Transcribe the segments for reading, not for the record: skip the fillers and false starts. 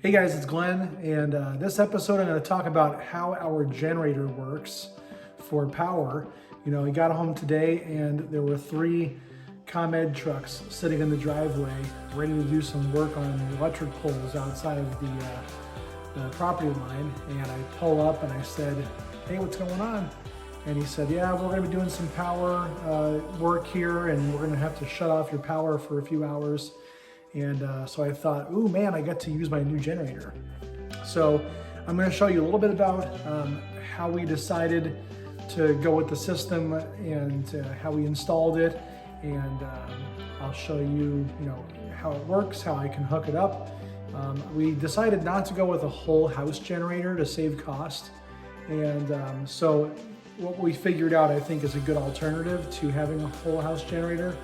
Hey guys, it's Glenn, and this episode I'm going to talk about how our generator works for power. You know, we got home today and there were 3 ComEd trucks sitting in the driveway ready to do some work on the electric poles outside of the property line. And I pull up and I said, hey, what's going on? And he said, yeah, we're going to be doing some power work here, and we're going to have to shut off your power for a few hours. And so I thought, ooh man, I got to use my new generator. So I'm going to show you a little bit about how we decided to go with the system and how we installed it. And I'll show you, how it works, how I can hook it up. We decided not to go with a whole house generator to save cost. And so what we figured out, I think, is a good alternative to having a whole house generator.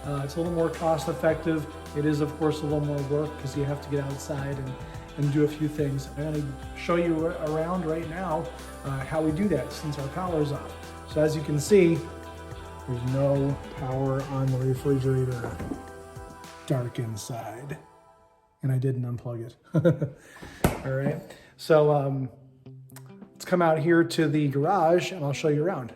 It's a little more cost effective. It is, of course, a little more work because you have to get outside and do a few things. I'm going to show you around right now how we do that since our power is off. So as you can see, there's no power on the refrigerator. Dark inside. And I didn't unplug it. All right. So let's come out here to the garage and I'll show you around.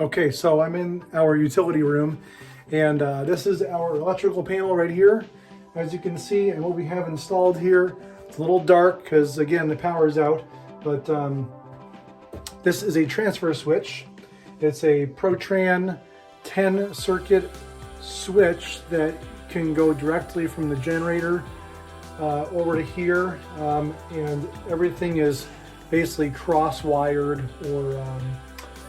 Okay, so I'm in our utility room, and this is our electrical panel right here. As you can see, and what we have installed here, it's a little dark because, again, the power is out, but this is a transfer switch. It's a Propane 10 circuit switch that can go directly from the generator over to here, and everything is basically cross-wired, or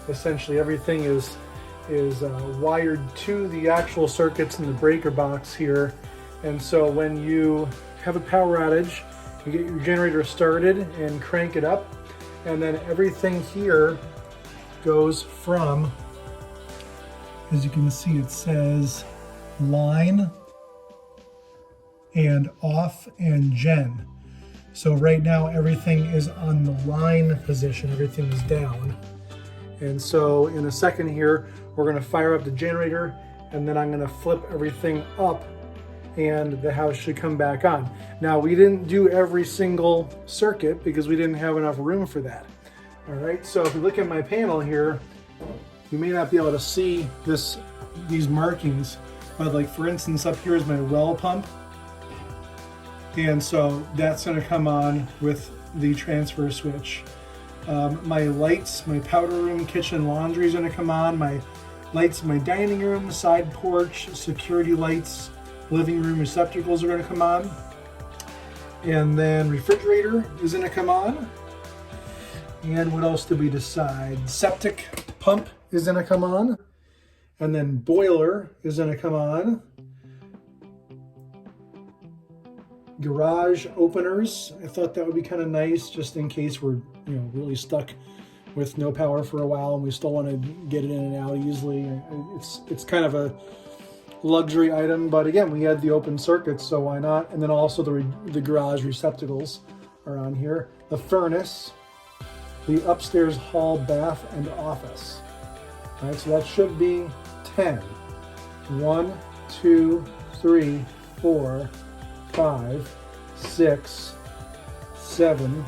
essentially everything is wired to the actual circuits in the breaker box here. And so when you have a power outage, you get your generator started and crank it up, and then everything here goes from, as you can see, it says line and off and gen. So right now everything is on the line position, everything is down. And so in a second here, we're going to fire up the generator, and then I'm going to flip everything up and the house should come back on. Now, we didn't do every single circuit because we didn't have enough room for that. All right, so if you look at my panel here, you may not be able to see these markings, but like for instance, up here is my well pump. And so that's going to come on with the transfer switch. My lights, my powder room, kitchen, laundry is going to come on. My lights in my dining room, side porch, security lights, living room receptacles are going to come on. And then refrigerator is going to come on. And what else did we decide? Septic pump is going to come on. And then boiler is going to come on. Garage openers, I thought that would be kind of nice just in case we're really stuck with no power for a while and we still want to get it in and out easily. It's kind of a luxury item, but again, we had the open circuits, so why not? And then also the garage receptacles are on here. The furnace, the upstairs hall, bath, and office. All right, so that should be 10. 1, 2, 3, 4, 5, 6, 7,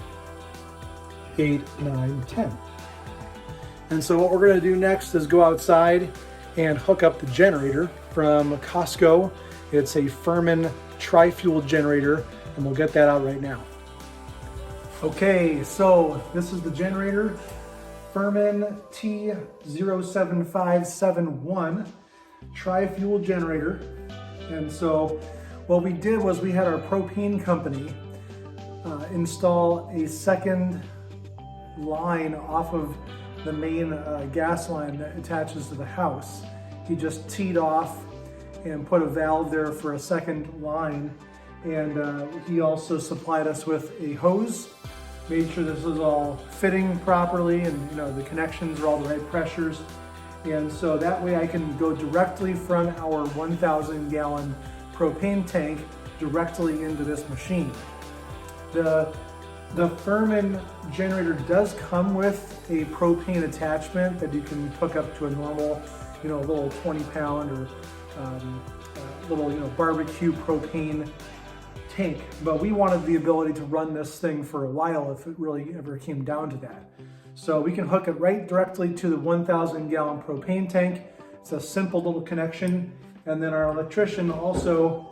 8, 9, 10. And so what we're going to do next is go outside and hook up the generator from Costco. It's a Firman Tri-Fuel Generator, and we'll get that out right now. Okay, so this is the generator, Firman T07571 Tri-Fuel Generator. And so what we did was we had our propane company install a second line off of the main gas line that attaches to the house. He just teed off and put a valve there for a second line. And he also supplied us with a hose, made sure this was all fitting properly and the connections are all the right pressures. And so that way I can go directly from our 1,000 gallon propane tank directly into this machine. The Firman generator does come with a propane attachment that you can hook up to a normal, little 20-pound or little, barbecue propane tank, but we wanted the ability to run this thing for a while if it really ever came down to that. So we can hook it right directly to the 1,000 gallon propane tank. It's a simple little connection. And then our electrician also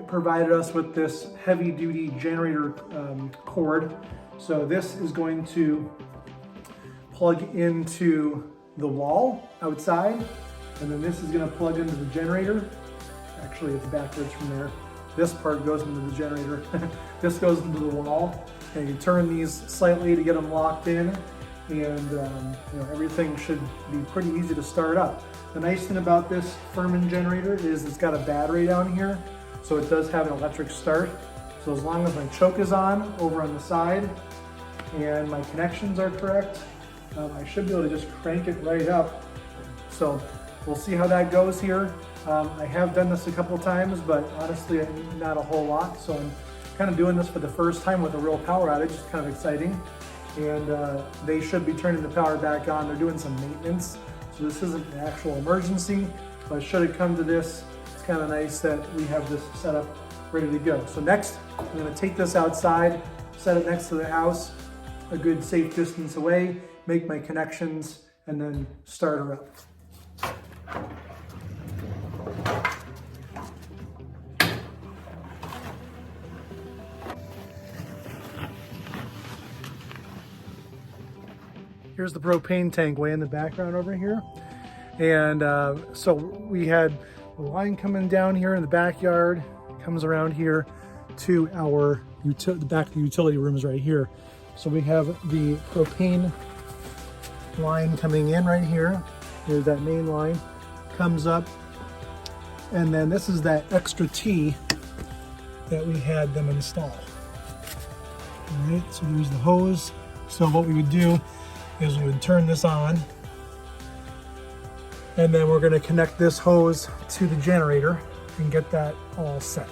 provided us with this heavy duty generator cord. So this is going to plug into the wall outside, and then this is going to plug into the generator. Actually, it's backwards from there. This part goes into the generator. This goes into the wall, and you turn these slightly to get them locked in, and everything should be pretty easy to start up. The nice thing about this Firman generator is it's got a battery down here, so it does have an electric start. So as long as my choke is on over on the side and my connections are correct, I should be able to just crank it right up. So we'll see how that goes here. I have done this a couple times, but honestly, not a whole lot. So I'm kind of doing this for the first time with a real power outage. It's kind of exciting. And they should be turning the power back on. They're doing some maintenance. So this isn't an actual emergency, but should it come to this, it's kind of nice that we have this set up ready to go. So next, I'm going to take this outside, set it next to the house, a good safe distance away, make my connections, and then start her up. Here's the propane tank way in the background over here. And so we had a line coming down here in the backyard, comes around here to our the back of the utility rooms right here. So we have the propane line coming in right here. Here's that main line, comes up. And then this is that extra T that we had them install. All right, so there's the hose. So what we would do is we would turn this on, and then we're going to connect this hose to the generator and get that all set.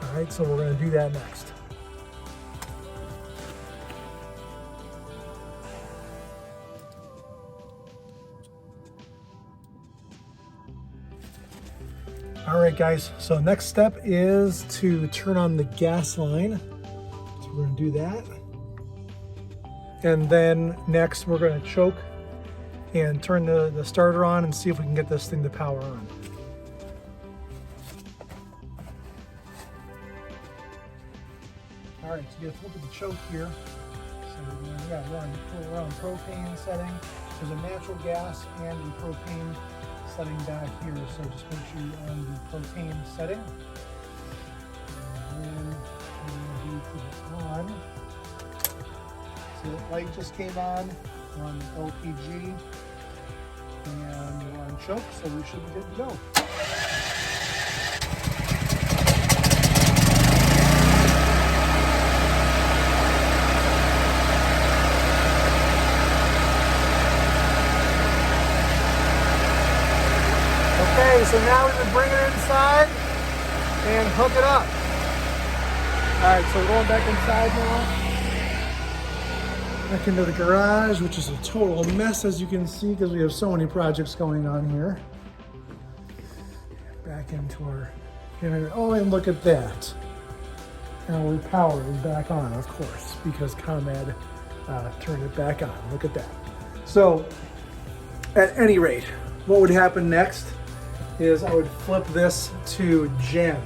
All right, so we're going to do that next. All right, guys, so next step is to turn on the gas line. So we're going to do that. And then next we're going to choke and turn the starter on and see if we can get this thing to power on. All right, so you have to look at the choke here. So we're on propane setting. There's a natural gas and a propane setting back here. So just make sure you're on the propane setting. And then we're going to put it on. So the light just came on. We're on LPG and we're on choke, so we should be good to go. Okay, so now we can bring it inside and hook it up. All right, so we're going back inside now. Back into the garage, which is a total mess, as you can see, because we have so many projects going on here. Back into our generator. Oh, and look at that. Our power is back on, of course, because ComEd turned it back on. Look at that. So, at any rate, what would happen next is I would flip this to Gen.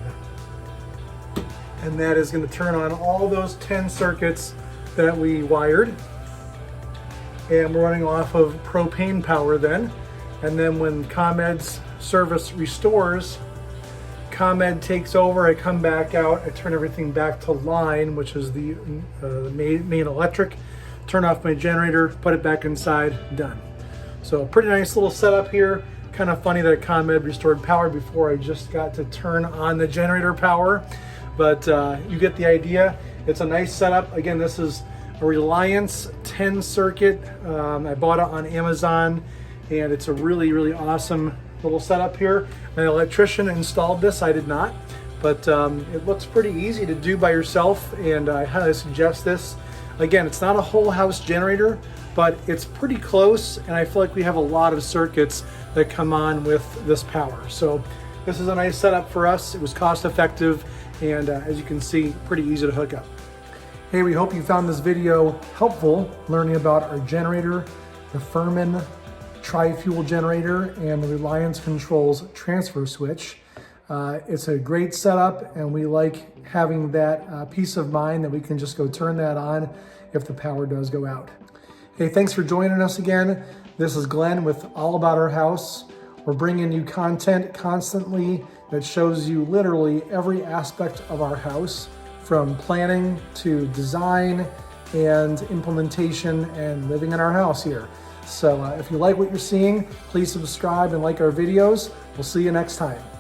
And that is going to turn on all those 10 circuits that we wired. And we're running off of propane power then. And then when ComEd's service restores, ComEd takes over, I come back out, I turn everything back to line, which is the main electric, turn off my generator, put it back inside, done. So pretty nice little setup here. Kind of funny that ComEd restored power before I just got to turn on the generator power. But you get the idea. It's a nice setup. Again, this is a Reliance 10 circuit. I bought it on Amazon, and it's a really, really awesome little setup here. My electrician installed this, I did not, but it looks pretty easy to do by yourself, and I highly suggest this. Again, it's not a whole house generator, but it's pretty close, and I feel like we have a lot of circuits that come on with this power. So this is a nice setup for us. It was cost effective, and as you can see, pretty easy to hook up. Hey, we hope you found this video helpful, learning about our generator, the Firman Tri-Fuel Generator, and the Reliance Controls transfer switch. It's a great setup, and we like having that peace of mind that we can just go turn that on if the power does go out. Hey, thanks for joining us again. This is Glenn with All About Our House. We're bringing you content constantly that shows you literally every aspect of our house, from planning to design and implementation and living in our house here. So if you like what you're seeing, please subscribe and like our videos. We'll see you next time.